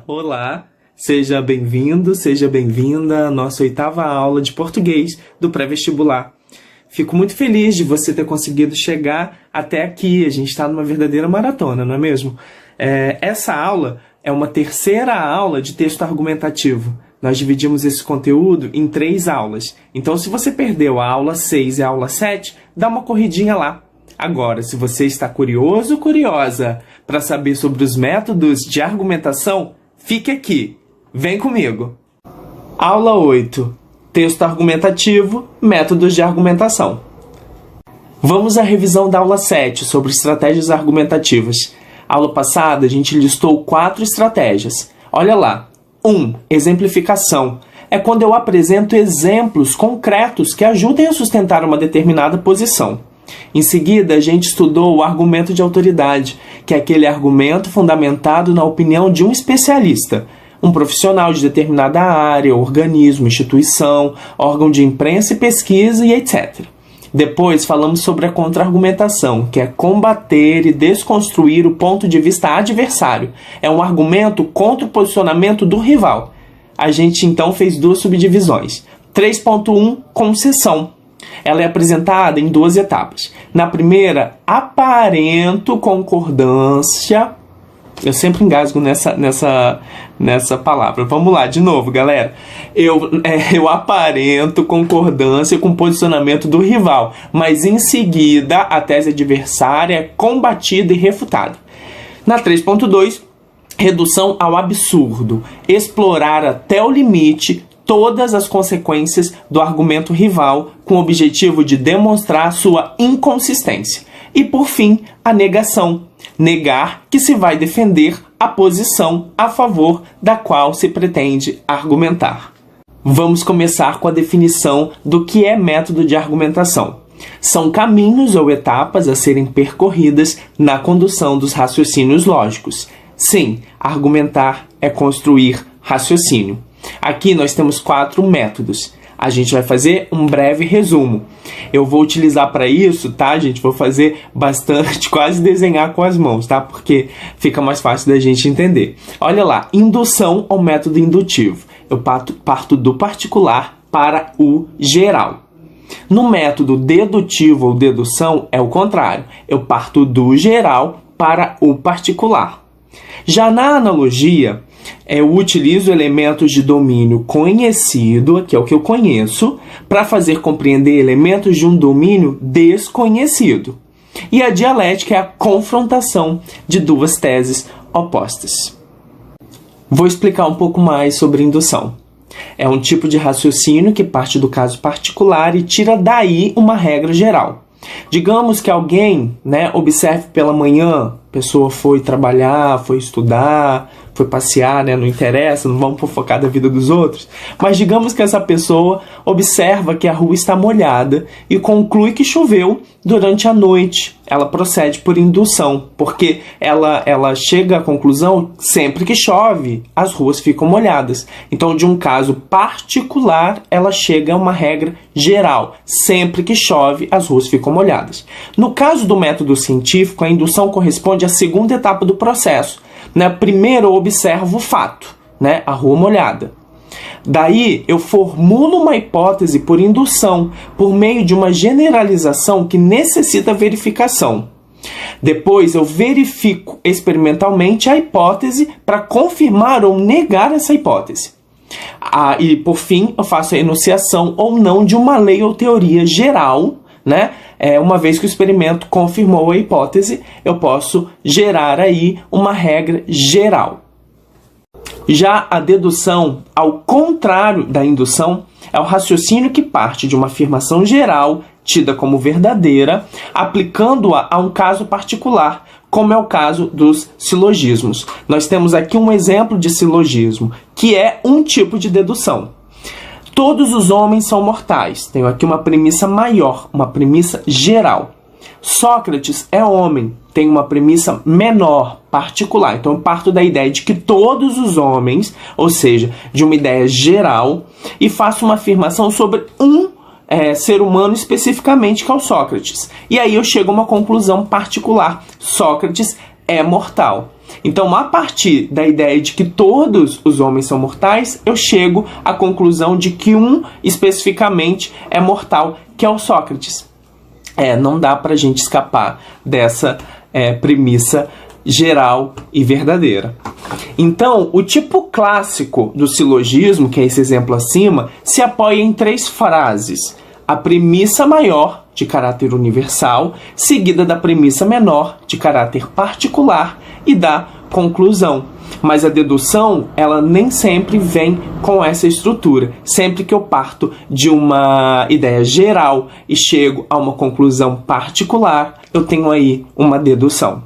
Olá, seja bem-vindo, seja bem-vinda à nossa 8ª aula de português do pré-vestibular. Fico muito feliz de você ter conseguido chegar até aqui. A gente está numa verdadeira maratona, não é mesmo? Essa aula é uma 3ª aula de texto argumentativo. Nós dividimos esse conteúdo em 3 aulas. Então, se você perdeu a aula 6 e a aula 7, dá uma corridinha lá. Agora, se você está curioso ou curiosa para saber sobre os métodos de argumentação, fique aqui. Vem comigo. Aula 8. Texto argumentativo, métodos de argumentação. Vamos à revisão da aula 7 sobre estratégias argumentativas. Aula passada, a gente listou 4 estratégias. Olha lá. 1. Exemplificação. É quando eu apresento exemplos concretos que ajudem a sustentar uma determinada posição. Em seguida, a gente estudou o argumento de autoridade, que é aquele argumento fundamentado na opinião de um especialista, um profissional de determinada área, organismo, instituição, órgão de imprensa e pesquisa e etc. Depois, falamos sobre a contra-argumentação, que é combater e desconstruir o ponto de vista adversário. É um argumento contra o posicionamento do rival. A gente, então, fez 2 subdivisões. 3.1, concessão. Ela é apresentada em 2 etapas. Na primeira, aparento concordância. Eu sempre engasgo nessa palavra. Vamos lá, de novo, galera. Eu aparento concordância com o posicionamento do rival, mas em seguida a tese adversária é combatida e refutada. Na 3.2, redução ao absurdo. Explorar até o limite todas as consequências do argumento rival com o objetivo de demonstrar sua inconsistência. E, por fim, a negação. Negar que se vai defender a posição a favor da qual se pretende argumentar. Vamos começar com a definição do que é método de argumentação. São caminhos ou etapas a serem percorridas na condução dos raciocínios lógicos. Sim, argumentar é construir raciocínio. Aqui nós temos 4 métodos. A gente vai fazer um breve resumo. Eu vou utilizar para isso, tá, gente? Vou fazer bastante, quase desenhar com as mãos, tá? Porque fica mais fácil da gente entender. Olha lá, indução ou método indutivo. Eu parto do particular para o geral. No método dedutivo ou dedução é o contrário. Eu parto do geral para o particular. Já na analogia, eu utilizo elementos de domínio conhecido, que é o que eu conheço, para fazer compreender elementos de um domínio desconhecido. E a dialética é a confrontação de 2 teses opostas. Vou explicar um pouco mais sobre indução. É um tipo de raciocínio que parte do caso particular e tira daí uma regra geral. Digamos que alguém, observe pela manhã, a pessoa foi trabalhar, foi estudar, foi passear, não interessa, não vamos fofocar da vida dos outros. Mas digamos que essa pessoa observa que a rua está molhada e conclui que choveu durante a noite. Ela procede por indução, porque ela chega à conclusão, sempre que chove, as ruas ficam molhadas. Então, de um caso particular, ela chega a uma regra geral. Sempre que chove, as ruas ficam molhadas. No caso do método científico, a indução corresponde à segunda etapa do processo. Primeiro eu observo o fato, a rua molhada. Daí eu formulo uma hipótese por indução, por meio de uma generalização que necessita verificação. Depois eu verifico experimentalmente a hipótese para confirmar ou negar essa hipótese. E por fim eu faço a enunciação ou não de uma lei ou teoria geral, uma vez que o experimento confirmou a hipótese, eu posso gerar aí uma regra geral. Já a dedução, ao contrário da indução, é o raciocínio que parte de uma afirmação geral, tida como verdadeira, aplicando-a a um caso particular, como é o caso dos silogismos. Nós temos aqui um exemplo de silogismo, que é um tipo de dedução. Todos os homens são mortais. Tenho aqui uma premissa maior, uma premissa geral. Sócrates é homem. Tem uma premissa menor, particular. Então eu parto da ideia de que todos os homens, ou seja, de uma ideia geral, e faço uma afirmação sobre um ser humano especificamente, que é o Sócrates. E aí eu chego a uma conclusão particular. Sócrates é mortal. Então, a partir da ideia de que todos os homens são mortais, eu chego à conclusão de que um especificamente é mortal, que é o Sócrates. Não dá pra gente escapar dessa premissa geral e verdadeira. Então, o tipo clássico do silogismo, que é esse exemplo acima, se apoia em 3 frases. A premissa maior, de caráter universal, seguida da premissa menor, de caráter particular, e da conclusão. Mas a dedução, ela nem sempre vem com essa estrutura. Sempre que eu parto de uma ideia geral e chego a uma conclusão particular, eu tenho aí uma dedução.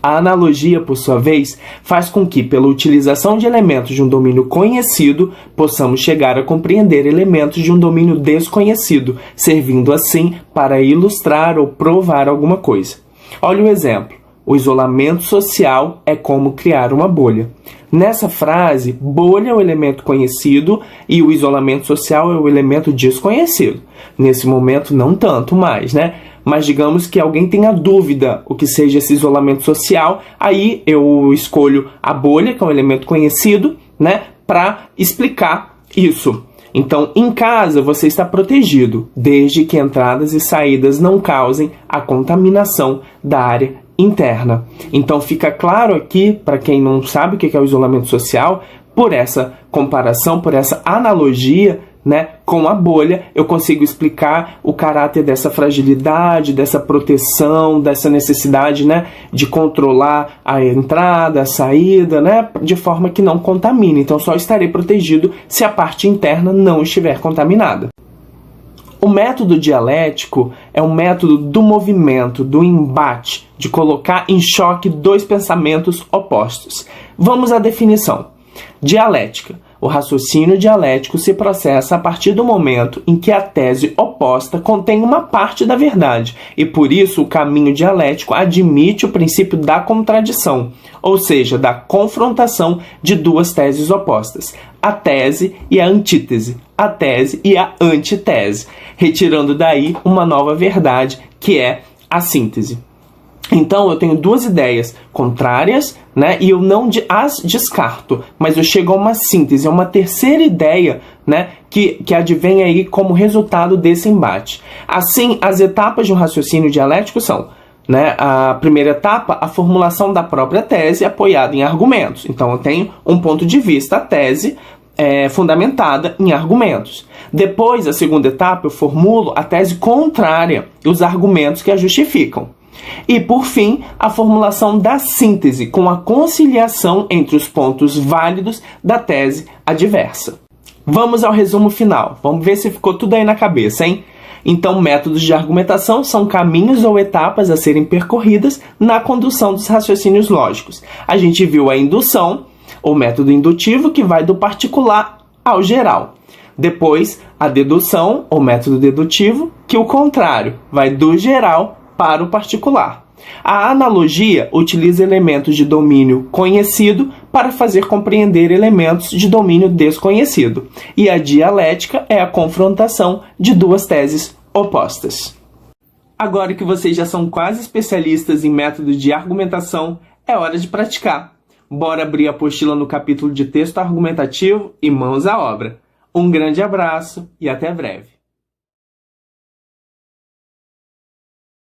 A analogia, por sua vez, faz com que, pela utilização de elementos de um domínio conhecido, possamos chegar a compreender elementos de um domínio desconhecido, servindo assim para ilustrar ou provar alguma coisa. Olha o exemplo. O isolamento social é como criar uma bolha. Nessa frase, bolha é o elemento conhecido e o isolamento social é o elemento desconhecido. Nesse momento, não tanto mais, né? Mas digamos que alguém tenha dúvida o que seja esse isolamento social, aí eu escolho a bolha, que é um elemento conhecido, né, para explicar isso. Então, em casa, você está protegido, desde que entradas e saídas não causem a contaminação da área interna. Então, fica claro aqui, para quem não sabe o que é o isolamento social, por essa comparação, por essa analogia, né, com a bolha, eu consigo explicar o caráter dessa fragilidade, dessa proteção, dessa necessidade, né, de controlar a entrada, a saída, né, de forma que não contamine. Então, só estarei protegido se a parte interna não estiver contaminada. O método dialético é um método do movimento, do embate, de colocar em choque 2 pensamentos opostos. Vamos à definição. Dialética. O raciocínio dialético se processa a partir do momento em que a tese oposta contém uma parte da verdade, e por isso o caminho dialético admite o princípio da contradição, ou seja, da confrontação de 2 teses opostas, a tese e a antítese, a tese e a antitese, retirando daí uma nova verdade, que é a síntese. Então, eu tenho 2 ideias contrárias, né, e eu não as descarto, mas eu chego a uma síntese, a uma terceira ideia, né, que advém aí como resultado desse embate. Assim, as etapas de um raciocínio dialético são, né, a primeira etapa, a formulação da própria tese apoiada em argumentos. Então, eu tenho um ponto de vista, a tese, fundamentada em argumentos. Depois, a segunda etapa, eu formulo a tese contrária e os argumentos que a justificam. E, por fim, a formulação da síntese, com a conciliação entre os pontos válidos da tese adversa. Vamos ao resumo final. Vamos ver se ficou tudo aí na cabeça, hein? Então, métodos de argumentação são caminhos ou etapas a serem percorridas na condução dos raciocínios lógicos. A gente viu a indução, ou método indutivo, que vai do particular ao geral. Depois, a dedução, ou método dedutivo, que o contrário, vai do geral para o particular. A analogia utiliza elementos de domínio conhecido para fazer compreender elementos de domínio desconhecido. E a dialética é a confrontação de 2 teses opostas. Agora que vocês já são quase especialistas em métodos de argumentação, é hora de praticar. Bora abrir a apostila no capítulo de texto argumentativo e mãos à obra. Um grande abraço e até breve.